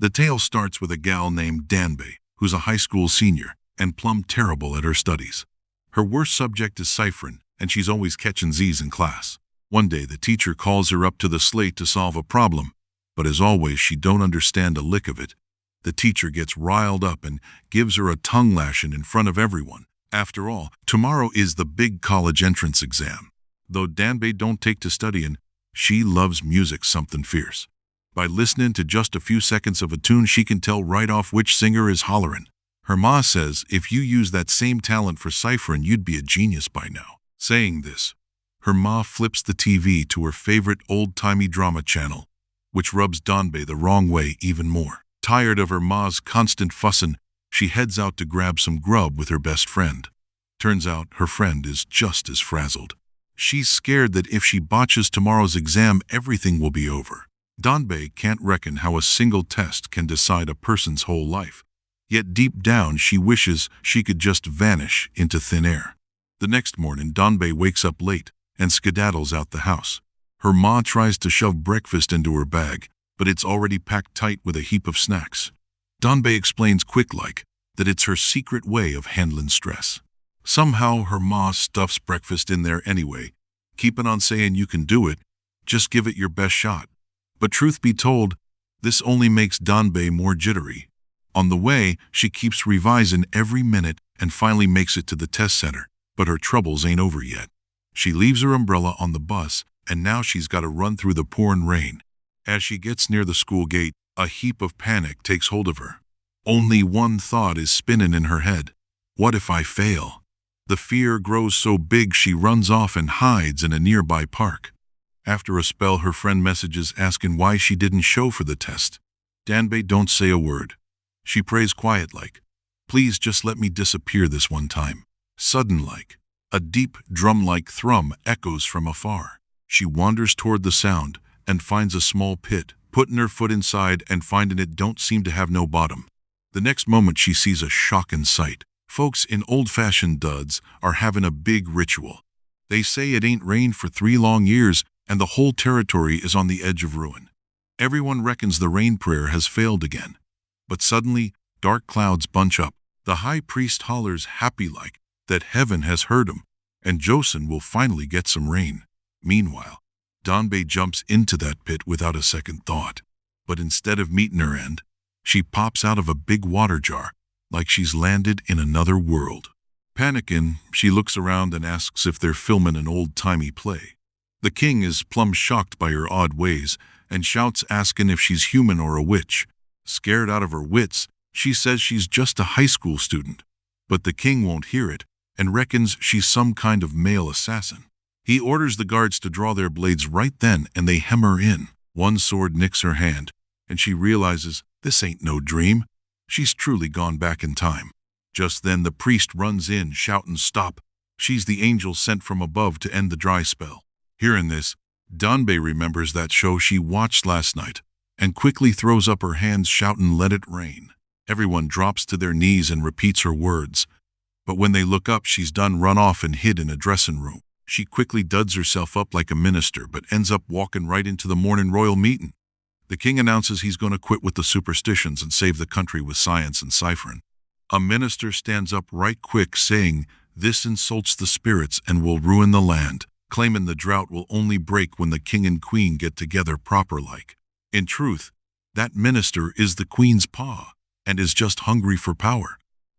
The tale starts with a gal named Danbei, who's a high school senior and plumb terrible at her studies. Her worst subject is ciphering, and she's always catching Z's in class. One day, the teacher calls her up to the slate to solve a problem, but as always, she don't understand a lick of it. The teacher gets riled up and gives her a tongue lashing in front of everyone. After all, tomorrow is the big college entrance exam. Though Danbei don't take to studying, she loves music something fierce. By listening to just a few seconds of a tune, she can tell right off which singer is hollering. Her ma says if you use that same talent for ciphering, you'd be a genius by now. Saying this, her ma flips the TV to her favorite old-timey drama channel, which rubs Danbei the wrong way even more. Tired of her ma's constant fussing, she heads out to grab some grub with her best friend. Turns out her friend is just as frazzled. She's scared that if she botches tomorrow's exam, everything will be over. Danbei can't reckon how a single test can decide a person's whole life. Yet deep down, she wishes she could just vanish into thin air. The next morning, Danbei wakes up late and skedaddles out the house. Her ma tries to shove breakfast into her bag, but it's already packed tight with a heap of snacks. Danbei explains quick-like that it's her secret way of handling stress. Somehow her ma stuffs breakfast in there anyway, keeping on saying you can do it, just give it your best shot. But truth be told, this only makes Danbei more jittery. On the way, she keeps revising every minute and finally makes it to the test center, but her troubles ain't over yet. She leaves her umbrella on the bus, and now she's got to run through the pouring rain. As she gets near the school gate, a heap of panic takes hold of her. Only one thought is spinning in her head. What if I fail? The fear grows so big she runs off and hides in a nearby park. After a spell, her friend messages asking why she didn't show for the test. Danbei don't say a word. She prays quiet-like, "Please just let me disappear this one time." Sudden-like, a deep drum-like thrum echoes from afar. She wanders toward the sound and finds a small pit, putting her foot inside and finding it don't seem to have no bottom. The next moment she sees a shocking sight. Folks in old-fashioned duds are having a big ritual. They say it ain't rained for 3 long years and the whole territory is on the edge of ruin. Everyone reckons the rain prayer has failed again. But suddenly, dark clouds bunch up. The high priest hollers happy-like that heaven has heard him, and Joseon will finally get some rain. Meanwhile, Danbei jumps into that pit without a second thought. But instead of meeting her end, she pops out of a big water jar, like she's landed in another world. Panicking, she looks around and asks if they're filming an old-timey play. The king is plumb shocked by her odd ways and shouts asking if she's human or a witch. Scared out of her wits, she says she's just a high school student. But the king won't hear it and reckons she's some kind of male assassin. He orders the guards to draw their blades right then and they hem her in. One sword nicks her hand and she realizes this ain't no dream. She's truly gone back in time. Just then the priest runs in shouting, "Stop! She's the angel sent from above to end the dry spell." Hearing this, Danbei remembers that show she watched last night and quickly throws up her hands shouting, "Let it rain." Everyone drops to their knees and repeats her words. But when they look up, she's done run off and hid in a dressing room. She quickly duds herself up like a minister but ends up walking right into the morning royal meeting. The king announces he's going to quit with the superstitions and save the country with science and ciphering. A minister stands up right quick saying, "This insults the spirits and will ruin the land," claiming the drought will only break when the king and queen get together proper-like. In truth, that minister is the queen's pa and is just hungry for power.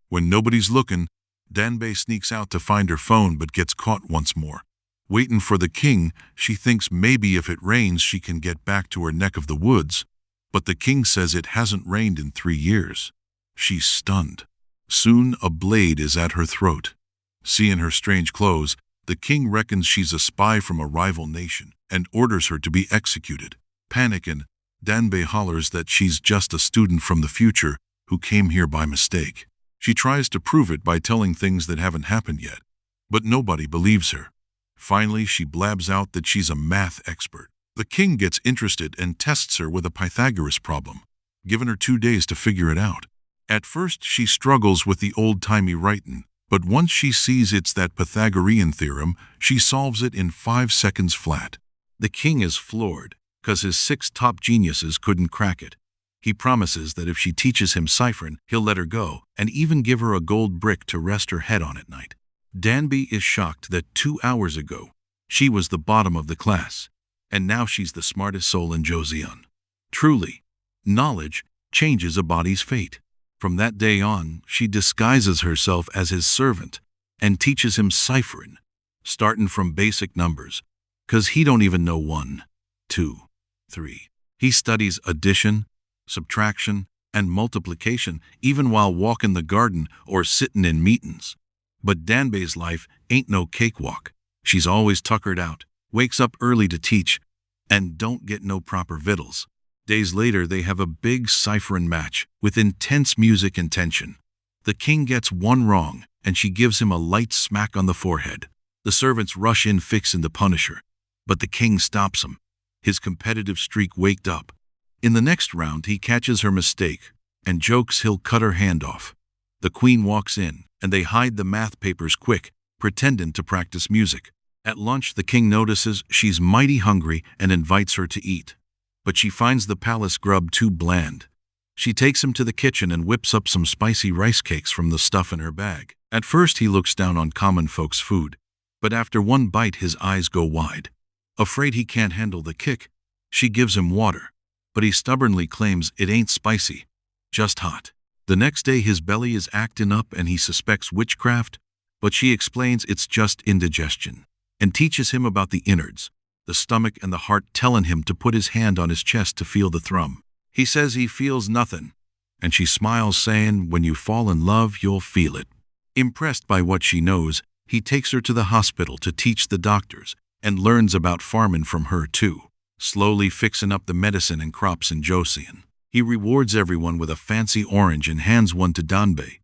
When nobody's looking, Danbei sneaks out to find her phone but gets caught once more. Waiting for the king, she thinks maybe if it rains she can get back to her neck of the woods, but the king says it hasn't rained in 3 years. She's stunned. Soon a blade is at her throat. Seeing her strange clothes, the king reckons she's a spy from a rival nation and orders her to be executed. Panicking, Danbei hollers that she's just a student from the future who came here by mistake. She tries to prove it by telling things that haven't happened yet, but nobody believes her. Finally, she blabs out that she's a math expert. The king gets interested and tests her with a Pythagoras problem, giving her 2 days to figure it out. At first, she struggles with the old-timey writing, but once she sees it's that Pythagorean theorem, she solves it in 5 seconds flat. The king is floored, 'cause his 6 top geniuses couldn't crack it. He promises that if she teaches him ciphering, he'll let her go, and even give her a gold brick to rest her head on at night. Danby is shocked that 2 hours ago, she was the bottom of the class, and now she's the smartest soul in Joseon. Truly, knowledge changes a body's fate. From that day on, she disguises herself as his servant and teaches him ciphering, starting from basic numbers, 'cause he don't even know 1, 2, 3. He studies addition, subtraction, and multiplication even while walking the garden or sitting in meetings. But Danby's life ain't no cakewalk. She's always tuckered out, wakes up early to teach, and don't get no proper victuals. Days later, they have a big ciphering match with intense music and tension. The king gets one wrong, and she gives him a light smack on the forehead. The servants rush in fixing to punish her, but the king stops him. His competitive streak waked up. In the next round, he catches her mistake and jokes he'll cut her hand off. The queen walks in, and they hide the math papers quick, pretending to practice music. At lunch, the king notices she's mighty hungry and invites her to eat. But she finds the palace grub too bland. She takes him to the kitchen and whips up some spicy rice cakes from the stuff in her bag. At first, he looks down on common folks' food, but after one bite, his eyes go wide. Afraid he can't handle the kick, she gives him water, but he stubbornly claims it ain't spicy, just hot. The next day, his belly is acting up and he suspects witchcraft, but she explains it's just indigestion and teaches him about the innards, the stomach and the heart, telling him to put his hand on his chest to feel the thrum. He says he feels nothing, and she smiles, saying, "When you fall in love, you'll feel it." Impressed by what she knows, he takes her to the hospital to teach the doctors and learns about farming from her too, slowly fixing up the medicine and crops in Joseon. He rewards everyone with a fancy orange and hands one to Danby,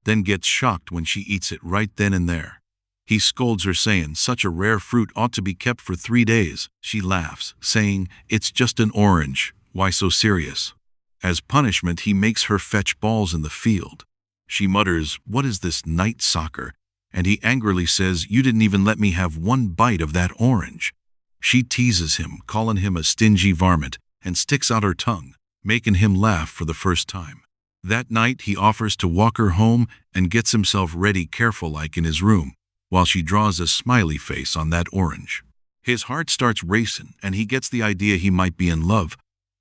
then gets shocked when she eats it right then and there. He scolds her, saying such a rare fruit ought to be kept for 3 days. She laughs, saying, "It's just an orange. Why so serious?" As punishment, he makes her fetch balls in the field. She mutters, "What is this night soccer?" And he angrily says, "You didn't even let me have one bite of that orange." She teases him, calling him a stingy varmint, and sticks out her tongue, making him laugh for the first time. That night, he offers to walk her home and gets himself ready careful-like in his room, while she draws a smiley face on that orange. His heart starts racing, and he gets the idea he might be in love,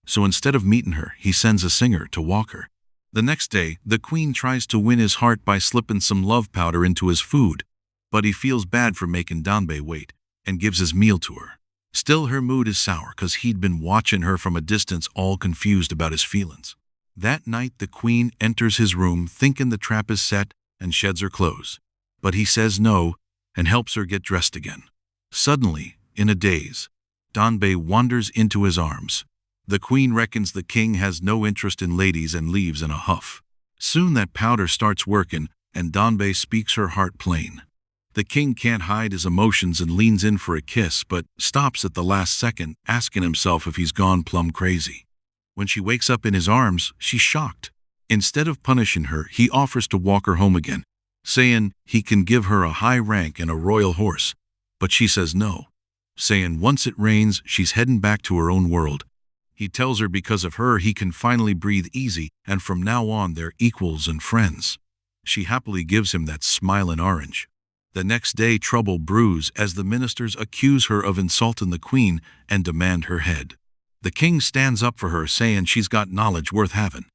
so instead of meeting her, he sends a singer to walk her. The next day, the queen tries to win his heart by slipping some love powder into his food, but he feels bad for making Danby wait and gives his meal to her. Still, her mood is sour because he'd been watching her from a distance, all confused about his feelings. That night, the queen enters his room thinking the trap is set and sheds her clothes, but he says no and helps her get dressed again. Suddenly, in a daze, Danby wanders into his arms. The queen reckons the king has no interest in ladies and leaves in a huff. Soon that powder starts working, and Danby speaks her heart plain. The king can't hide his emotions and leans in for a kiss, but stops at the last second, asking himself if he's gone plumb crazy. When she wakes up in his arms, she's shocked. Instead of punishing her, he offers to walk her home again, saying he can give her a high rank and a royal horse, but she says no, saying once it rains, she's heading back to her own world. He tells her because of her he can finally breathe easy, and from now on they're equals and friends. She happily gives him that smiling orange. The next day, trouble brews as the ministers accuse her of insulting the queen and demand her head. The king stands up for her, saying she's got knowledge worth having.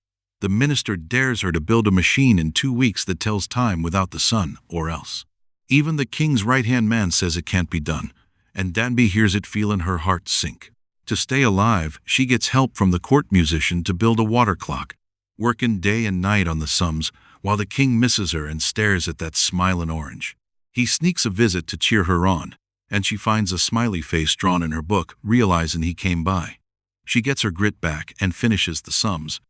The minister dares her to build a machine in 2 weeks that tells time without the sun, or else. Even the king's right-hand man says it can't be done, and Danby hears it, feeling her heart sink. To stay alive, she gets help from the court musician to build a water clock, working day and night on the sums, while the king misses her and stares at that smiling orange. He sneaks a visit to cheer her on, and she finds a smiley face drawn in her book, realizing he came by. She gets her grit back and finishes the sums,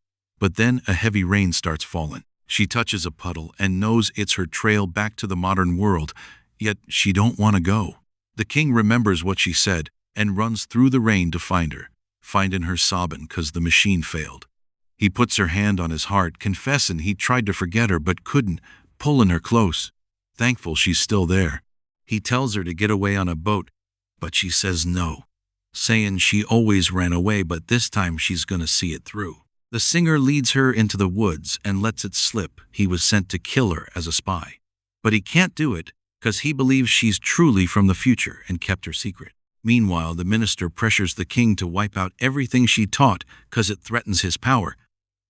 but then a heavy rain starts falling. She touches a puddle and knows it's her trail back to the modern world, yet she don't want to go. The king remembers what she said and runs through the rain to find her, finding her sobbing 'cause the machine failed. He puts her hand on his heart, confessing he tried to forget her but couldn't, pulling her close, thankful she's still there. He tells her to get away on a boat, but she says no, saying she always ran away, but this time she's gonna see it through. The singer leads her into the woods and lets it slip he was sent to kill her as a spy. But he can't do it because he believes she's truly from the future and kept her secret. Meanwhile, the minister pressures the king to wipe out everything she taught because it threatens his power.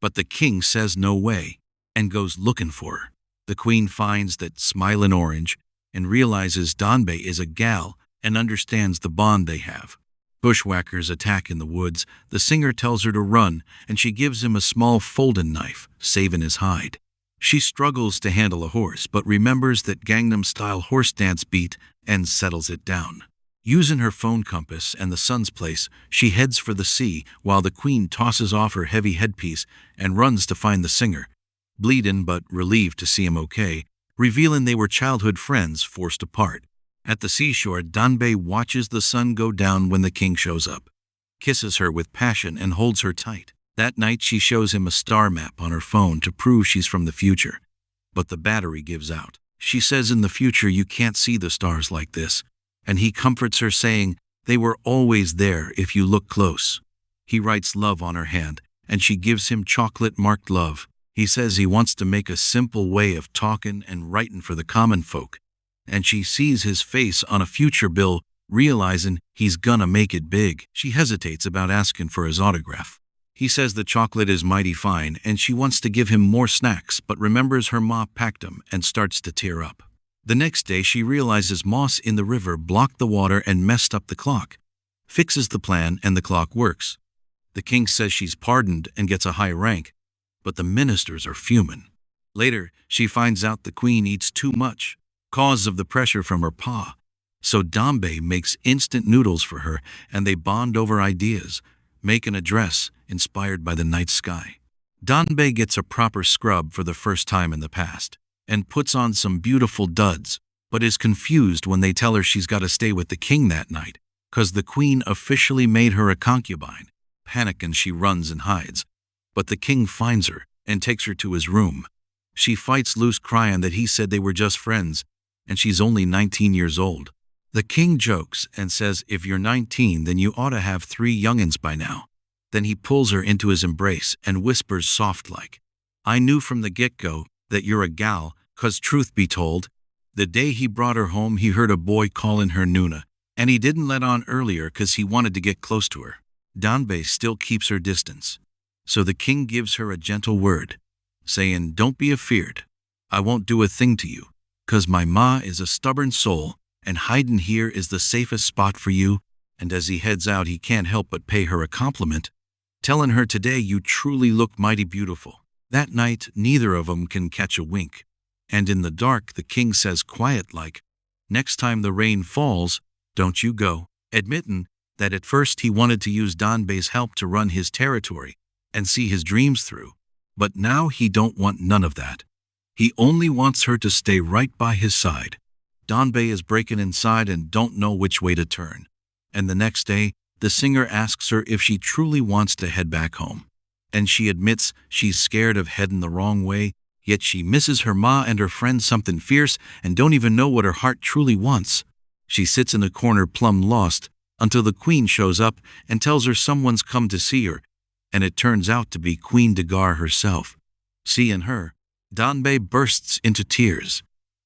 But the king says no way and goes looking for her. The queen finds that Smilin' Orange and realizes Danbei is a gal and understands the bond they have. Bushwhackers attack in the woods. The singer tells her to run, and she gives him a small folding knife, saving his hide. She struggles to handle a horse, but remembers that Gangnam-style horse dance beat and settles it down. Using her phone compass and the sun's place, she heads for the sea while the queen tosses off her heavy headpiece and runs to find the singer, bleeding but relieved to see him okay, revealing they were childhood friends forced apart. At the seashore, Danbei watches the sun go down when the king shows up, kisses her with passion and holds her tight. That night she shows him a star map on her phone to prove she's from the future. But the battery gives out. She says in the future you can't see the stars like this, and he comforts her saying they were always there if you look close. He writes love on her hand, and she gives him chocolate-marked love. He says he wants to make a simple way of talking and writing for the common folk. And she sees his face on a future bill, realizing he's gonna make it big. She hesitates about asking for his autograph. He says the chocolate is mighty fine and she wants to give him more snacks, but remembers her ma packed them and starts to tear up. The next day she realizes moss in the river blocked the water and messed up the clock. Fixes the plan and the clock works. The king says she's pardoned and gets a high rank, but the ministers are fuming. Later, she finds out the queen eats too much, cause of the pressure from her pa. So Danbei makes instant noodles for her and they bond over ideas, making a dress inspired by the night sky. Danbei gets a proper scrub for the first time in the past and puts on some beautiful duds, but is confused when they tell her she's got to stay with the king that night, cause the queen officially made her a concubine. Panicking, she runs and hides, but the king finds her and takes her to his room. She fights loose crying that he said they were just friends, and she's only 19 years old. The king jokes and says if you're 19 then you ought to have 3 youngins by now. Then he pulls her into his embrace and whispers soft-like, I knew from the get-go that you're a gal, 'cause truth be told, the day he brought her home he heard a boy calling her Nuna, and he didn't let on earlier 'cause he wanted to get close to her. Danbei still keeps her distance. So the king gives her a gentle word, saying, don't be afeard. I won't do a thing to you, 'cause my ma is a stubborn soul, and hiding here is the safest spot for you. And as he heads out, he can't help but pay her a compliment, telling her today you truly look mighty beautiful. That night, neither of 'em can catch a wink. And in the dark, the king says quiet-like, next time the rain falls, don't you go, admitting that at first he wanted to use Danbei's help to run his territory and see his dreams through. But now he don't want none of that. He only wants her to stay right by his side. Danbei is breaking inside and don't know which way to turn. And the next day, the singer asks her if she truly wants to head back home. And she admits she's scared of heading the wrong way, yet she misses her ma and her friends something fierce and don't even know what her heart truly wants. She sits in a corner plumb lost until the queen shows up and tells her someone's come to see her, and it turns out to be Queen Dagar herself. Seeing her, Danbei bursts into tears,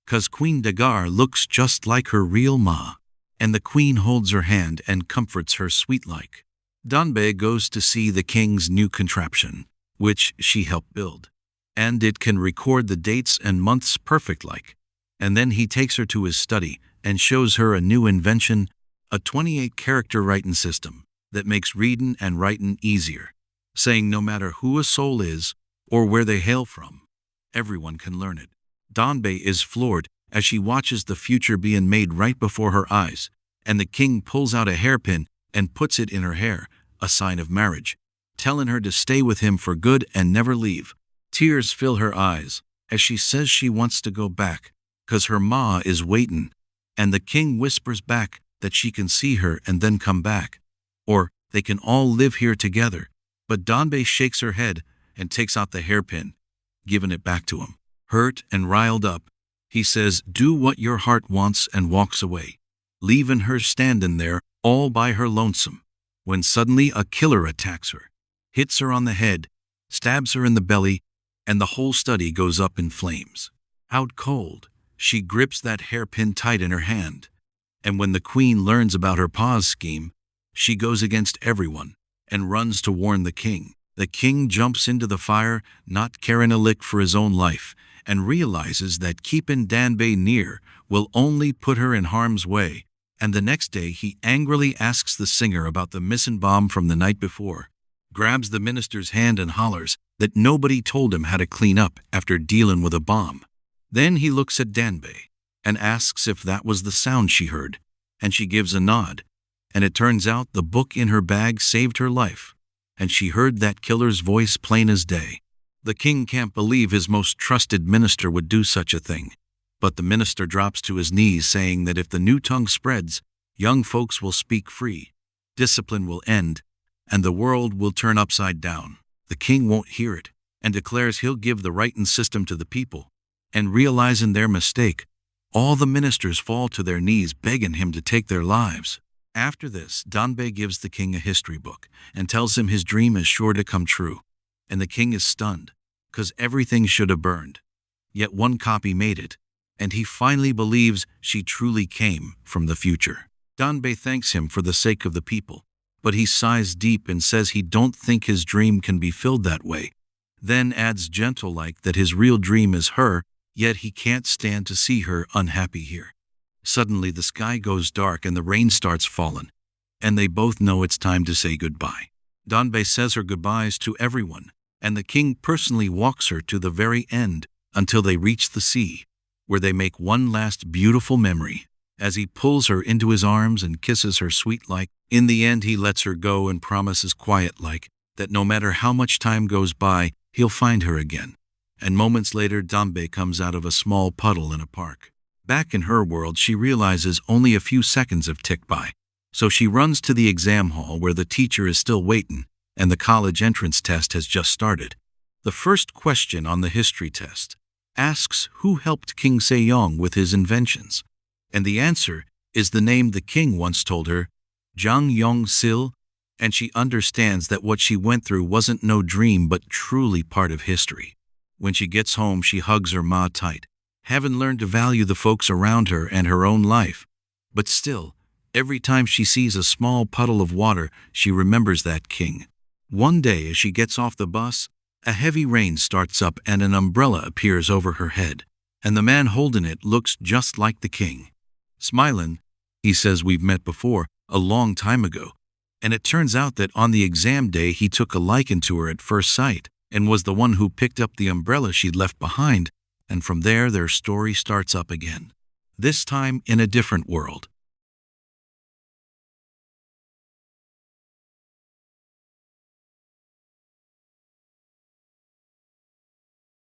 'cause Queen Dagar looks just like her real ma, and the queen holds her hand and comforts her sweet-like. Danbei goes to see the king's new contraption, which she helped build, and it can record the dates and months perfect-like. And then he takes her to his study and shows her a new invention, a 28-character writing system that makes reading and writing easier, saying no matter who a soul is or where they hail from, everyone can learn it. Danbei is floored as she watches the future being made right before her eyes, and the king pulls out a hairpin and puts it in her hair, a sign of marriage, telling her to stay with him for good and never leave. Tears fill her eyes as she says she wants to go back, 'cause her ma is waiting, and the king whispers back that she can see her and then come back, or they can all live here together. But Danbei shakes her head and takes out the hairpin, giving it back to him. Hurt and riled up, he says, do what your heart wants, and walks away, leaving her standing there all by her lonesome, when suddenly a killer attacks her, hits her on the head, stabs her in the belly, and the whole study goes up in flames. Out cold, she grips that hairpin tight in her hand, and when the queen learns about her pa's scheme, she goes against everyone and runs to warn the king. The king jumps into the fire, not caring a lick for his own life, and realizes that keeping Danbei near will only put her in harm's way, and the next day he angrily asks the singer about the missing bomb from the night before, grabs the minister's hand and hollers that nobody told him how to clean up after dealing with a bomb. Then he looks at Danbei and asks if that was the sound she heard, and she gives a nod, and it turns out the book in her bag saved her life, and she heard that killer's voice plain as day. The king can't believe his most trusted minister would do such a thing, but the minister drops to his knees saying that if the new tongue spreads, young folks will speak free, discipline will end, and the world will turn upside down. The king won't hear it, and declares he'll give the writing system to the people, and realizing their mistake, all the ministers fall to their knees begging him to take their lives. After this, Danbei gives the king a history book and tells him his dream is sure to come true, and the king is stunned, 'cause everything should have burned. Yet one copy made it, and he finally believes she truly came from the future. Danbei thanks him for the sake of the people, but he sighs deep and says he don't think his dream can be filled that way, then adds gentle-like that his real dream is her, yet he can't stand to see her unhappy here. Suddenly the sky goes dark and the rain starts falling, and they both know it's time to say goodbye. Danbei says her goodbyes to everyone, and the king personally walks her to the very end until they reach the sea, where they make one last beautiful memory, as he pulls her into his arms and kisses her sweet-like. In the end he lets her go and promises quiet-like that no matter how much time goes by, he'll find her again. And moments later Danbei comes out of a small puddle in a park. Back in her world, she realizes only a few seconds have ticked by, so she runs to the exam hall where the teacher is still waiting, and the college entrance test has just started. The first question on the history test asks who helped King Sejong with his inventions, and the answer is the name the king once told her, Jang Yong-sil, and she understands that what she went through wasn't no dream but truly part of history. When she gets home, she hugs her ma tight, having learned to value the folks around her and her own life. But still, every time she sees a small puddle of water, she remembers that king. One day, as she gets off the bus, a heavy rain starts up and an umbrella appears over her head, and the man holding it looks just like the king. Smiling, he says we've met before, a long time ago, and it turns out that on the exam day he took a liking to her at first sight, and was the one who picked up the umbrella she'd left behind, and from there their story starts up again. This time in a different world.